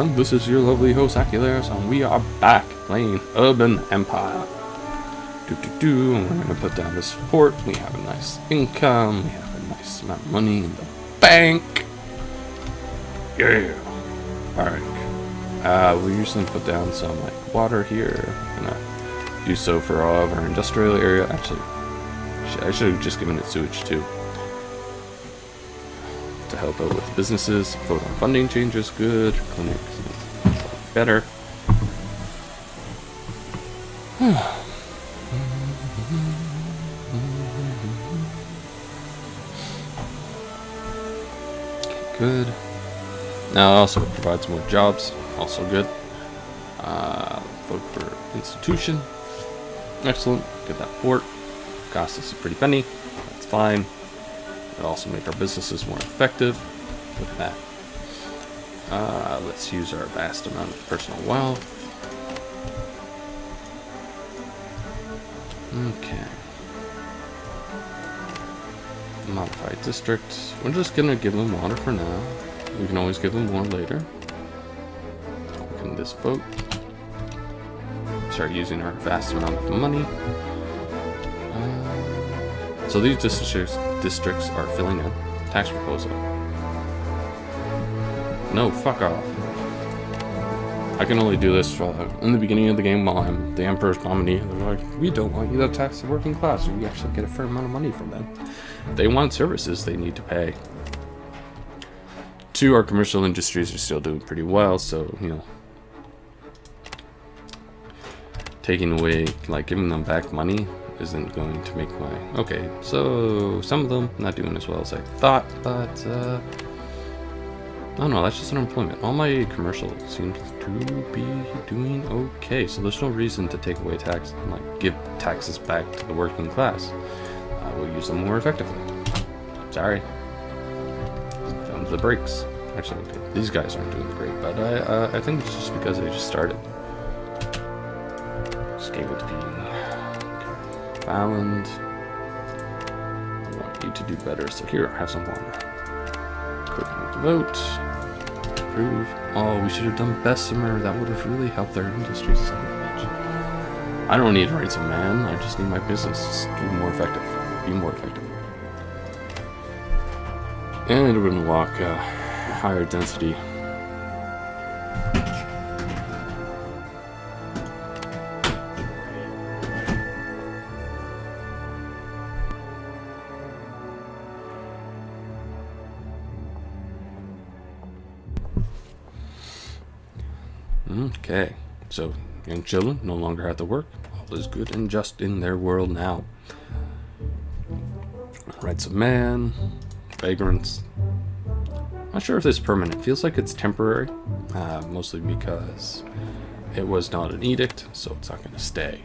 everyone, this is your lovely host Acularius, and we are back playing Urban Empire. And we're going to put down the support. We have a nice income, we have a nice amount of money in the bank. Yeah. Alright. We usually put down some like water here. I'm going to do so for all of our industrial area. Actually, I should have just given it sewage too, to help out with businesses. Vote on funding changes, good. Clinics, better. Okay, good. Now also it provides more jobs, also good. Vote for institution. Excellent. Get that port. Cost us a pretty penny. That's fine. It'll also make our businesses more effective. Look at that. Let's use our vast amount of personal wealth. Okay. Modified district. We're just gonna give them water for now. We can always give them more later. We can just vote. Start using our vast amount of money. So these districts are filling in. Tax proposal. No, fuck off. I can only do this in the beginning of the game while I'm the Emperor's nominee. They're like, we don't want you to tax the working class. We actually get a fair amount of money from them. If they want services, they need to pay. Two, our commercial industries are still doing pretty well, so, you know, taking away, like, giving them back money isn't going to make my... Okay, so some of them not doing as well as I thought, but I don't know, that's just unemployment. All my commercial seems to be doing okay, so there's no reason to take away tax and like give taxes back to the working class. I will use them more effectively. Sorry. Down to the brakes. Actually, okay, these guys aren't doing great, but I think it's just because they just started. Just gave it to be Fallon. I want you to do better, so here, have some water. Quick to vote. Approve. Oh, we should have done Bessemer. That would have really helped their industry so much. I don't need rights of man. I just need my business to be more effective. Be more effective. And we're going to walk higher density. Okay, so young children no longer have to work. All is good and just in their world now. Rights of man, vagrants. Not sure if this is permanent. Feels like it's temporary, mostly because it was not an edict, so it's not going to stay.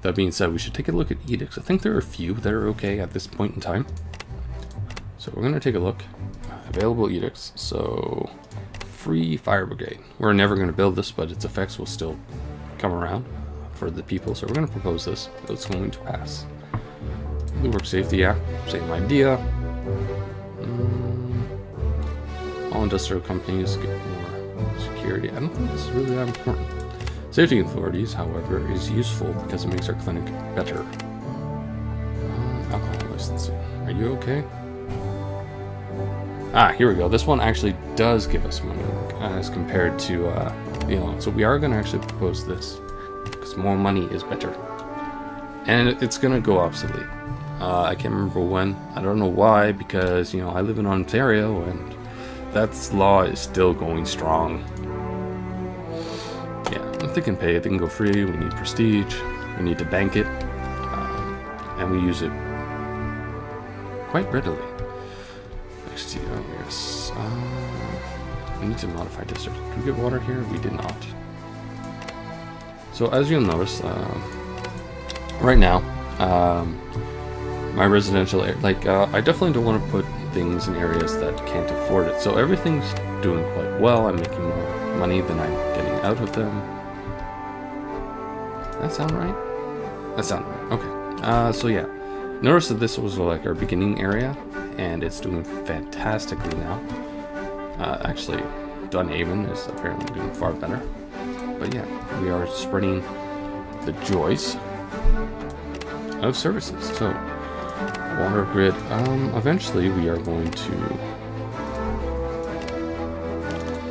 That being said, we should take a look at edicts. I think there are a few that are okay at this point in time. So we're going to take a look. Available edicts. So... Free fire brigade. We're never going to build this, but its effects will still come around for the people, so we're going to propose this. It's going to pass. The work safety act, same idea. All industrial companies get more security. I don't think this is really that important. Safety authorities, however, is useful because it makes our clinic better. Alcohol licensing. Are you okay? Ah, here we go. This one actually does give us money as compared to the other one. So we are going to actually propose this because more money is better. And it's going to go obsolete. I can't remember when. I don't know why, because, you know, I live in Ontario and that law is still going strong. Yeah, if they can pay it, they can go free. We need prestige. We need to bank it. And we use it quite readily. Yes. We need to modify district. Did we get water here? We did not. So as you'll notice, right now, my residential area, I definitely don't want to put things in areas that can't afford it. So everything's doing quite well. I'm making more money than I'm getting out of them. That sound right? That sounds right. Okay. So yeah, notice that this was like our beginning area. And it's doing fantastically now. Actually, Dunhaven is apparently doing far better. But yeah, we are spreading the joys of services. So, water grid. Eventually we are going to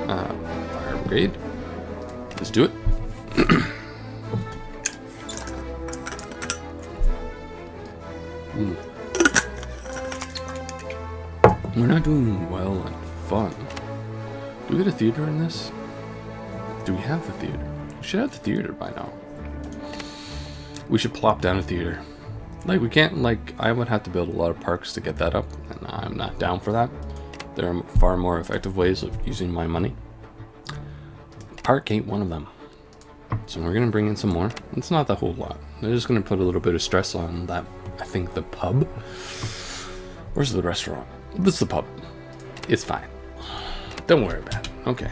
fire brigade. Let's do it. We're not doing well and fun. Do we get a theater in this? Do we have the theater? We should have the theater by now. We should plop down a theater. Like, we can't, like, I would have to build a lot of parks to get that up, and I'm not down for that. There are far more effective ways of using my money. Park ain't one of them. So we're gonna bring in some more. It's not that whole lot. They're just gonna put a little bit of stress on that, I think, the pub. Where's the restaurant? This is the pub. It's fine. Don't worry about it. Okay.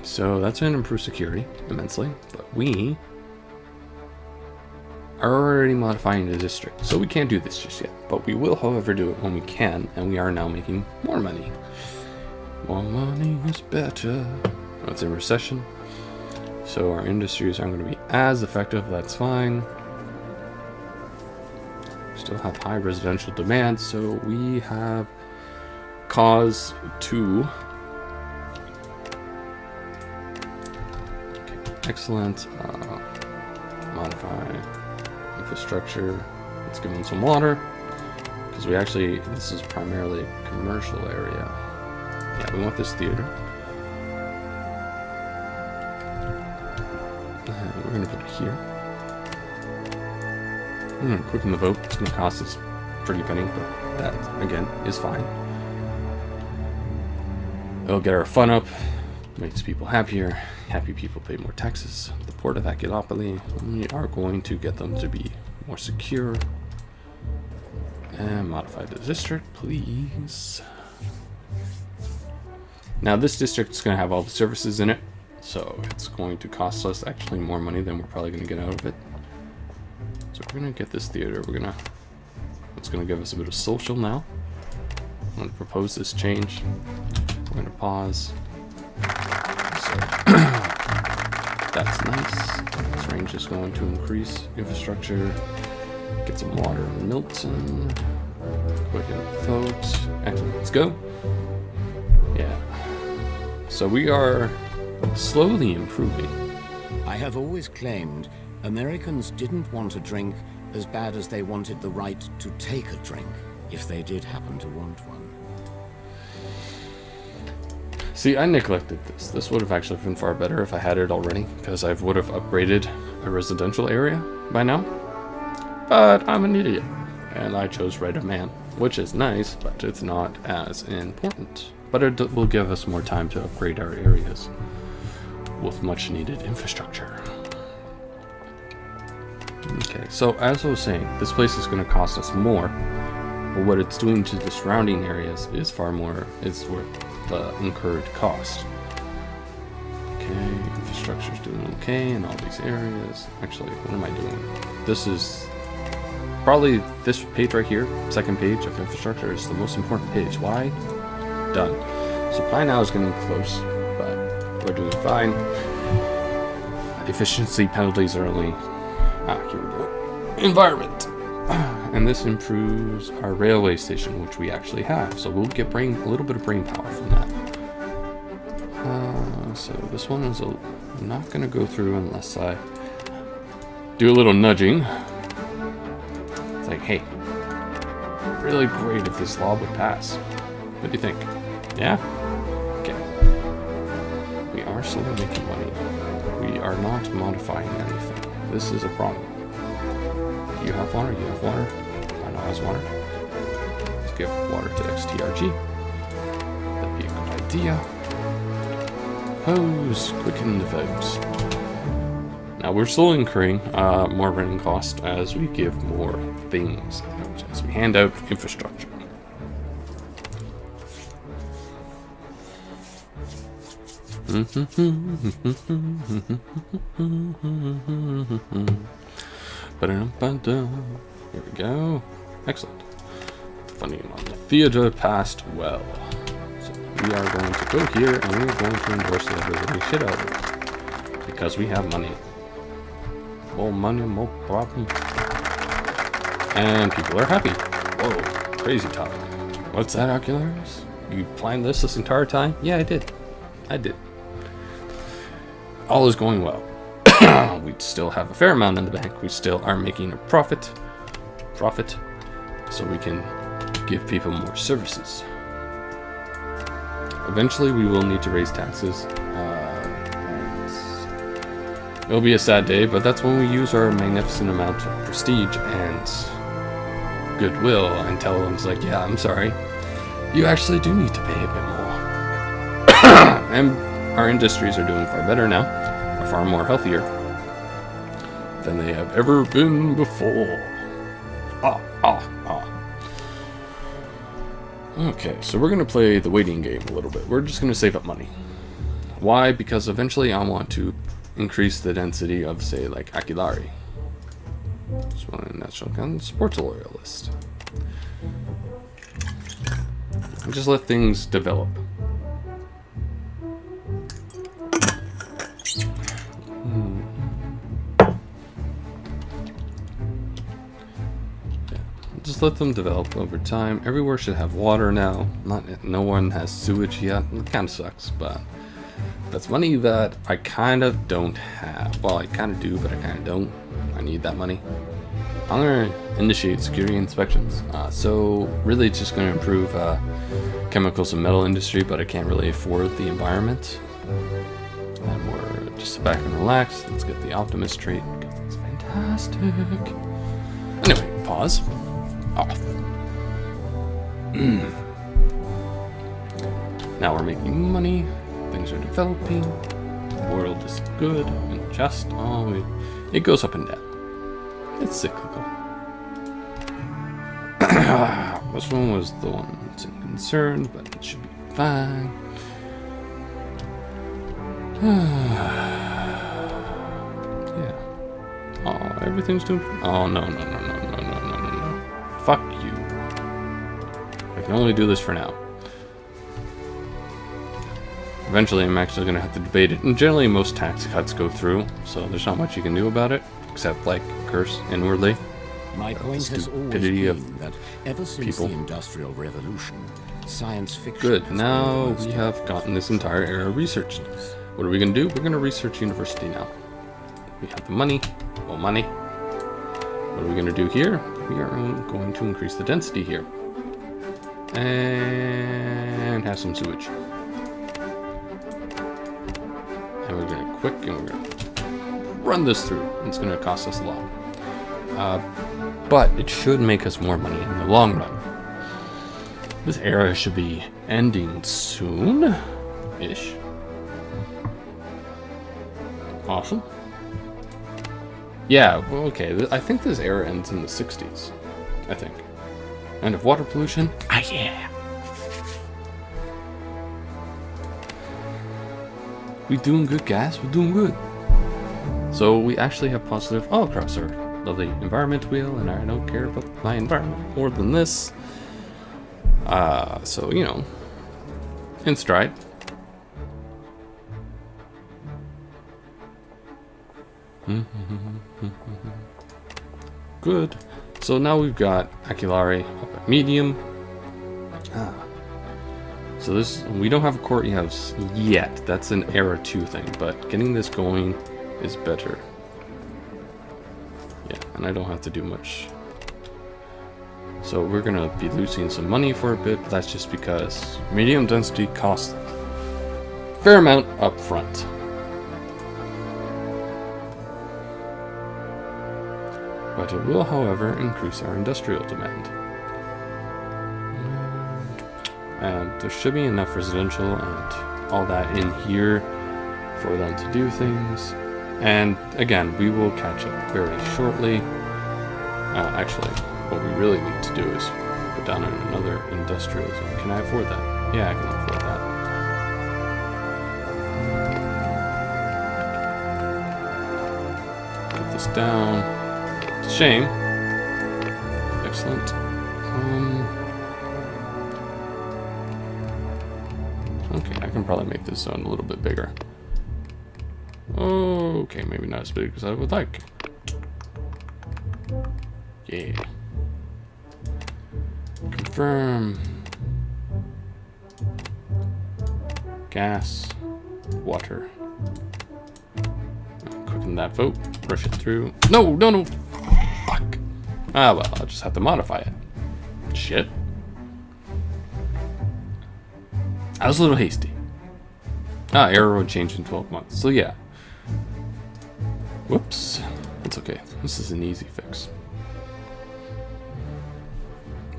So that's going to improve security immensely. But we are already modifying the district. So we can't do this just yet. But we will, however, do it when we can. And we are now making more money. More money is better. Oh, it's in recession. So our industries aren't going to be as effective. That's fine. Still have high residential demand. So we have cause to... Excellent. Modify infrastructure. Let's give them some water. Because we actually, this is primarily a commercial area. Yeah, we want this theater. We're going to put it here. I'm going to quicken the vote. It's going to cost us a pretty penny, but that, again, is fine. It'll get our fun up. Makes people happier. Happy people pay more taxes. The port of Acularius, we are going to get them to be more secure. And modify the district, please. Now this district is going to have all the services in it, so it's going to cost us actually more money than we're probably going to get out of it. So we're going to get this theater. It's going to give us a bit of social now. I'm going to propose this change. We're going to pause. So that's nice. This range is going to increase infrastructure. Get some water in Milton. Quicken vote. Excellent. Let's go. Yeah. So we are slowly improving. I have always claimed Americans didn't want a drink as bad as they wanted the right to take a drink, if they did happen to want one. See, I neglected this. This would have actually been far better if I had it already, because I would have upgraded a residential area by now. But I'm an idiot, and I chose right of man, which is nice, but it's not as important. But it will give us more time to upgrade our areas with much needed infrastructure. Okay, so as I was saying, this place is going to cost us more, but what it's doing to the surrounding areas is far more, is worth the incurred cost. Okay, infrastructure's doing okay in all these areas. Actually, what am I doing? This is probably this page right here, second page of infrastructure, is the most important page. Why? Done. Supply now is getting close, but we're doing fine. Efficiency penalties are only... here we go. Environment. And this improves our railway station, which we actually have. So we'll get a little bit of brain power from that. So this one is not going to go through unless I do a little nudging. It's like, hey, really great if this law would pass. What do you think? Yeah? Okay. We are still making money. We are not modifying anything. This is a problem. You have water, you have water. Rhino has water. Let's give water to XTRG. That'd be a good idea. Pose, quicken the vote. Now we're still incurring more running cost as we give more things out, as we hand out infrastructure. Here we go. Excellent. Funding on the theater passed well. So we are going to go here and we are going to endorse the living shit out of it. Because we have money. More money, more problem. And people are happy. Whoa, crazy talk. What's that, Acularius? You planned this entire time? Yeah, I did. I did. All is going well. We still have a fair amount in the bank. We still are making a profit. So we can give people more services. Eventually, we will need to raise taxes. It'll be a sad day, but that's when we use our magnificent amount of prestige and goodwill and tell them, it's like, yeah, I'm sorry. You actually do need to pay a bit more. And our industries are doing far better now, are far more healthier than they have ever been before. Okay, so we're going to play the waiting game a little bit. We're just going to save up money. Why? Because eventually I want to increase the density of, say, like Aculari. This one in National Gun Sports Loyalist. And just let things develop. Just let them develop over time. Everywhere should have water now. No one has sewage yet. It kind of sucks, but that's money that I kind of don't have. Well, I kind of do, but I kind of don't. I need that money. I'm going to initiate security inspections. So really it's just going to improve chemicals and metal industry, but I can't really afford the environment. And we're just sit back and relax. Let's get the optimist trait because it's fantastic. Anyway, pause. Off. Now we're making money. Things are developing. The world is good and just. It goes up and down. It's cyclical. This one was the one that's in concern, but it should be fine. Yeah. Oh, everything's doing. Oh no. Fuck you. I can only do this for now. Eventually, I'm actually going to have to debate it. And generally, most tax cuts go through, so there's not much you can do about it, except, like, curse inwardly. My point has always been that ever since the Industrial Revolution, science fiction. Good. Now we have gotten this entire era researched. What are we going to do? We're going to research university now. We have the money. Well, money. What are we going to do here? We are going to increase the density here. And have some sewage. And we're going to quick and we're going to run this through. It's going to cost us a lot. But it should make us more money in the long run. This era should be ending soon-ish. Awesome. Yeah, well, okay. I think this era ends in the 60s. I think. End of water pollution. Yeah. We doing good, guys. We're doing good. So we actually have positive all across our lovely environment wheel, and I don't care about my environment more than this. So, you know, in stride. Good. So now we've got Aculari up at medium. So this, we don't have a courthouse yet. That's an era 2 thing, but getting this going is better. Yeah, and I don't have to do much. So we're gonna be losing some money for a bit, but that's just because medium density costs a fair amount up front. But it will, however, increase our industrial demand. And there should be enough residential and all that in here for them to do things. And again, we will catch up very shortly. Actually, what we really need to do is put down another industrial zone. Can I afford that? Yeah, I can afford that. Get this down. It's a shame. Excellent. make this zone a little bit bigger. Okay, maybe not as big as I would like. Yeah. Confirm. Gas. Water. Quicken that vote. Rush it through. No, no, no. Fuck. Ah, well, I'll just have to modify it. Shit. I was a little hasty. Ah, error would change in 12 months. So yeah. Whoops. It's okay. This is an easy fix.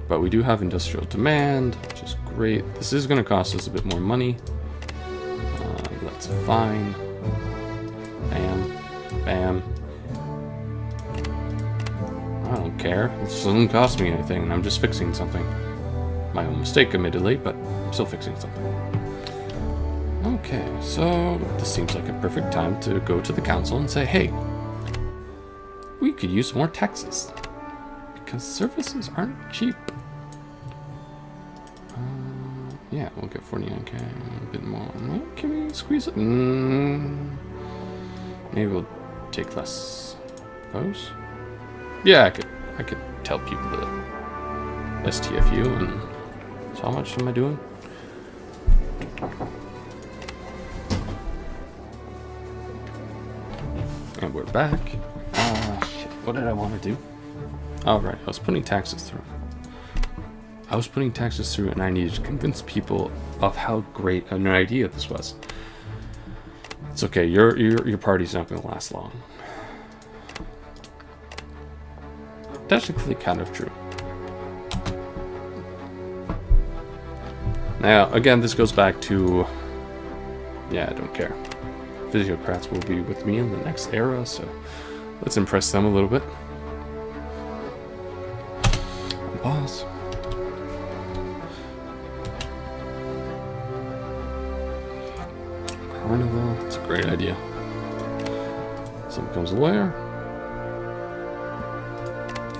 But we do have industrial demand, which is great. This is going to cost us a bit more money. That's fine. Bam. Bam. I don't care. This doesn't cost me anything, and I'm just fixing something. My own mistake, admittedly, but I'm still fixing something. Okay, so this seems like a perfect time to go to the council and say, hey, we could use more taxes. Because services aren't cheap. Yeah, we'll get 49k, a bit more. Can we squeeze it? Maybe we'll take less pose. Yeah, I could tell people to STFU, and so how much am I doing? And we're back. Shit, what did I want to do? Oh, right, I was putting taxes through. And I needed to convince people of how great an idea this was. It's okay, your party's not going to last long. Technically kind of true. Now, again, this goes back to... Yeah, I don't care. Physiocrats will be with me in the next era, so let's impress them a little bit. Boss. Carnival, it's a great idea. Some becomes a layer.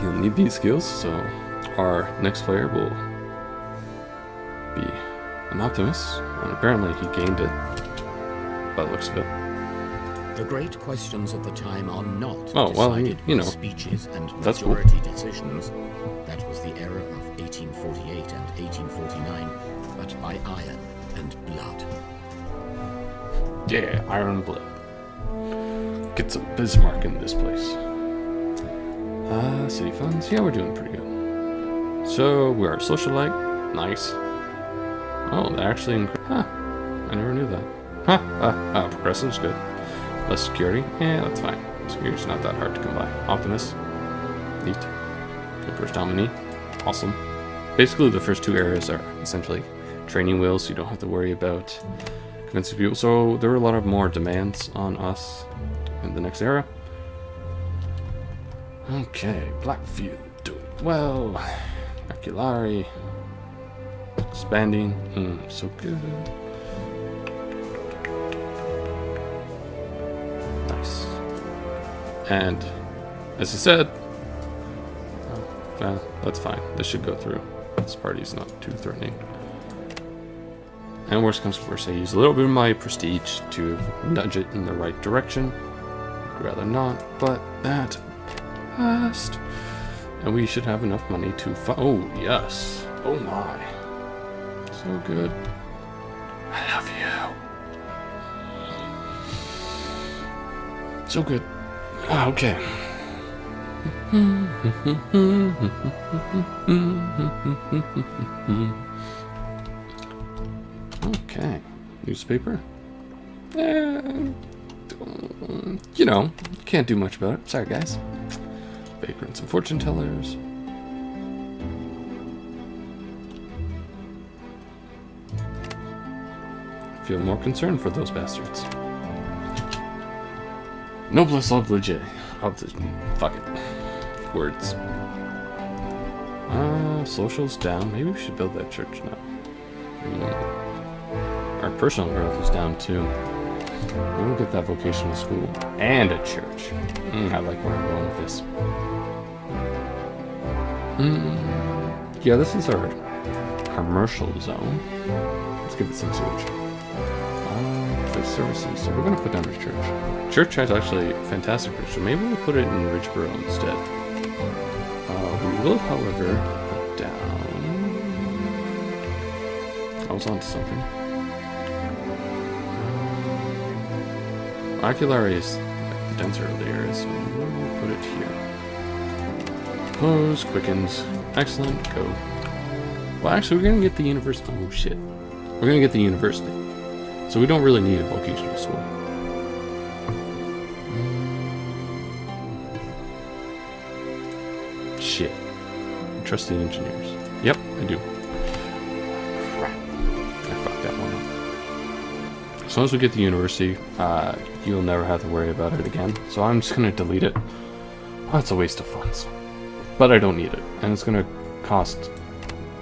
You'll need these skills, so our next player will be an optimist, and apparently he gained it by the looks of it. The great questions of the time are not decided you know, speeches and that's majority decisions. That was the era of 1848 and 1849, but by iron and blood. Yeah, iron blood. Get some Bismarck in this place. City funds. Yeah, we're doing pretty good. So, we're a socialite. Nice. Oh, they're actually Huh. I never knew that. Huh. Progressive's good. Less security. Yeah, that's fine. Security's not that hard to come by. Optimist. Neat. First dominee. Awesome. Basically, the first two areas are essentially training wheels, so you don't have to worry about convincing people. So there are a lot of more demands on us in the next era. Okay, Blackfield doing well. Acularius expanding. So good. Nice. And as I said, that's fine. This should go through. This party's not too threatening. And worst comes to worst, I use a little bit of my prestige to nudge it in the right direction. I'd rather not, but that passed. And we should have enough money to oh, yes. Oh my. So good. I love you. So good. Okay. Okay. Newspaper? You know, can't do much about it. Sorry, guys. Vagrants and fortune tellers. Feel more concerned for those bastards. Noblesse oblige. Fuck it. Words. Social's down. Maybe we should build that church now. Our personal growth is down too. We'll get that vocational school and a church. I like where I'm going with this. Yeah, this is our commercial zone. Let's give it some sewage. services. So we're going to put down a church. Church has actually a fantastic bridge, so maybe we'll put it in Ridgeboro instead. We will, however, put down... I was onto something. Acularius, the denser layer, so we'll put it here. Close, quickens. Excellent, go. Well, actually, we're going to get the university. Oh, shit. We're going to get the university. So we don't really need a vocational school. Shit. Trust the engineers. Yep, I do. Crap. I fucked that one up. As long as we get the university, you'll never have to worry about it again. So I'm just going to delete it. Oh, it's a waste of funds. But I don't need it. And it's going to cost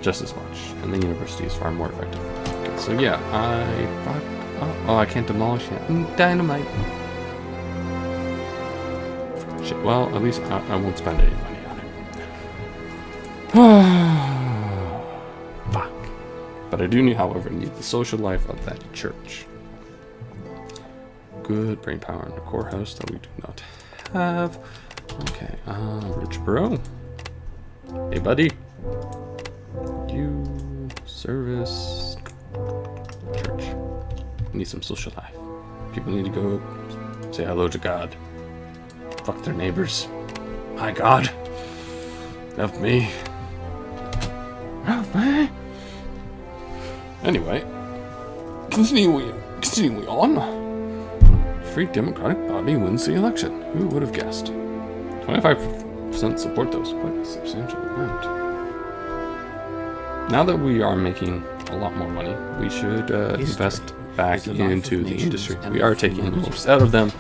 just as much. And the university is far more effective. Okay, so yeah, I can't demolish it. Dynamite. Shit, well, at least I won't spend any money on it. Fuck. But I do, however, need the social life of that church. Good brain power in the core house that we do not have. Okay, Ridgeboro. Hey, buddy. You service church. We need some social life. People need to go say hello to God. Fuck their neighbors. Hi, God. Help me. Help me. Anyway, continuing on. Free Democratic Party wins the election. Who would have guessed? 25% support, though, is quite a substantial amount. Now that we are making a lot more money, we should invest back into the industry. We are taking the most out of them,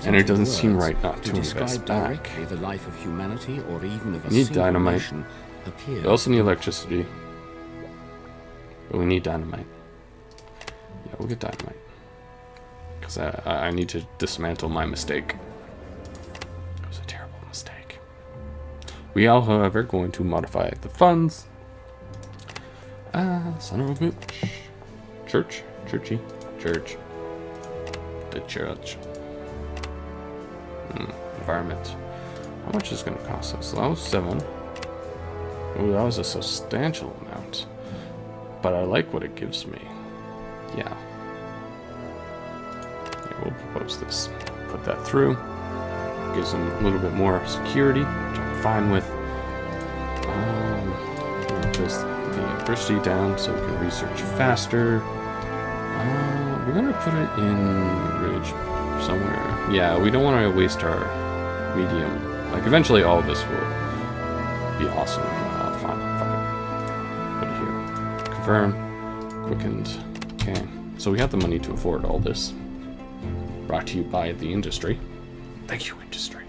and it doesn't seem right not to invest back. The life of humanity or even of a We need dynamite. We also need electricity. But we need dynamite. Yeah, we'll get dynamite. Because I need to dismantle my mistake. It was a terrible mistake. We are, however, going to modify the funds. Son of a bitch. Church. Churchy. Church. The church. Environment. How much is it going to cost us? That was 7. Oh, that was a substantial amount. But I like what it gives me. Yeah. We'll propose this. Put that through. Gives them a little bit more security, which I'm fine with. We'll place the university down so we can research faster. We're gonna put it in Ridge somewhere. Yeah, we don't want to waste our medium. Like, eventually all of this will be awesome. Fine. Put it here. Confirm. Quickened. Okay. So we have the money to afford all this. Brought to you by the industry. Thank you, industry.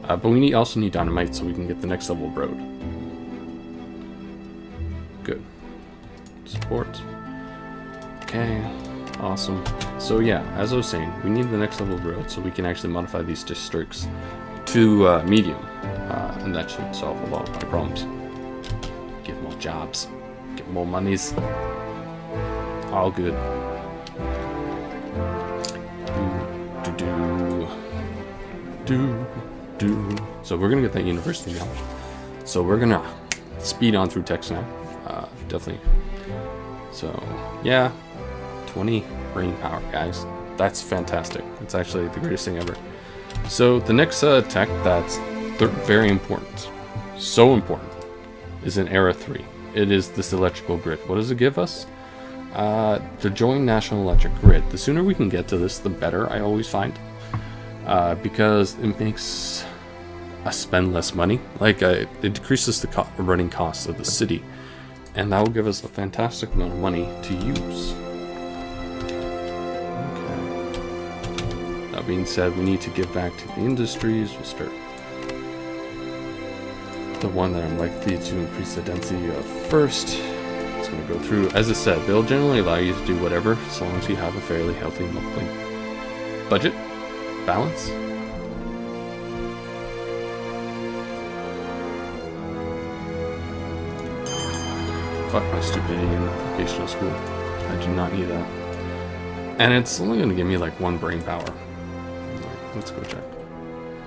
But we also need dynamite so we can get the next level of road. Good. Support. Okay. Awesome. So yeah, as I was saying, we need the next level of road so we can actually modify these districts to medium. And that should solve a lot of my problems. Get more jobs. Get more monies. All good. So we're gonna get that university now. So we're gonna speed on through text now. Definitely. So yeah, 20 brain power, guys. That's fantastic. It's actually the greatest thing ever. So the next tech that's very important, so important, is in Era 3. It is this electrical grid. What does it give us? To join National Electric Grid. The sooner we can get to this, the better, I always find. Because it makes us spend less money. Like, it decreases the running costs of the city. And that will give us a fantastic amount of money to use. Okay. That being said, we need to get back to the industries. We'll start the one that I'm likely to increase the density of first. It's going to go through. As I said, they'll generally allow you to do whatever, as long as you have a fairly healthy monthly budget balance. Fuck my stupidity in vocational school. I do not need that. And it's only going to give me like 1 brain power. Let's go check.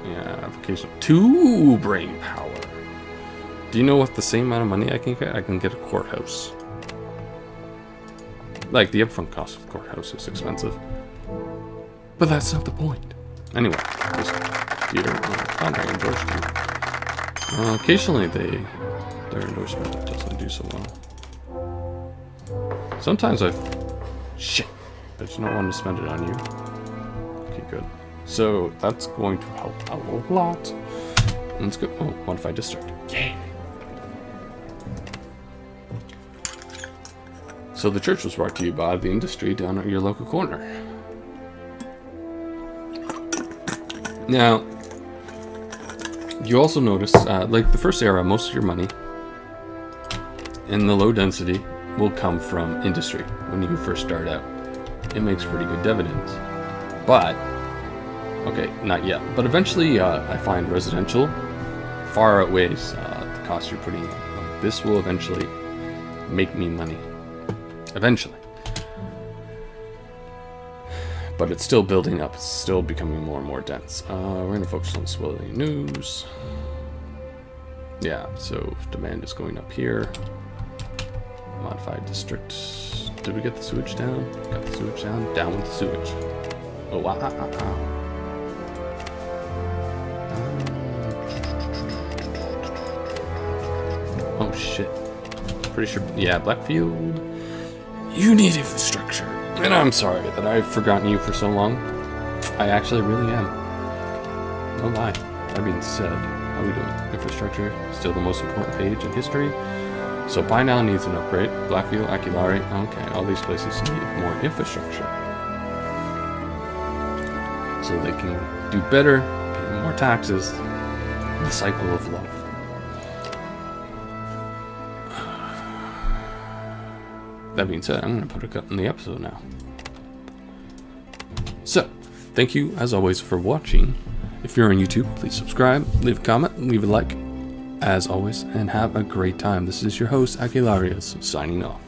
Yeah, application. 2 brain power. Do you know what the same amount of money I can get? I can get a courthouse. Like, the upfront cost of the courthouse is expensive. But that's not the point. Anyway, this theater, not very endorsed. Occasionally their endorsement doesn't do so well. Sometimes shit, I just not want to spend it on you. Okay, good. So that's going to help out a lot. Let's go. Oh, modify district. Yeah. So the church was brought to you by the industry down at your local corner. Now, you also notice, like the first era, most of your money in the low density will come from industry when you first start out. It makes pretty good dividends. But, okay, not yet. But eventually, I find residential far outweighs the cost you're putting in. This will eventually make me money. Eventually. But it's still building up. It's still becoming more and more dense. We're going to focus on civilian news. Yeah, so demand is going up here. Modified district. Did we get the sewage down? Got the sewage down. Down with the sewage. Oh, wow. Oh, shit. Pretty sure. Yeah, Blackfield. You need infrastructure. And I'm sorry that I've forgotten you for so long. I actually really am. No lie. That being said, how are we doing? Infrastructure, still the most important page in history. So Buy Now needs an upgrade. Blackfield, Acularius, okay, all these places need more infrastructure. So they can do better, pay more taxes. The cycle of love. That being said, I'm going to put a cut in the episode now. So, thank you as always for watching. If you're on YouTube, please subscribe, leave a comment, leave a like, as always, and have a great time. This is your host, Acularius, signing off.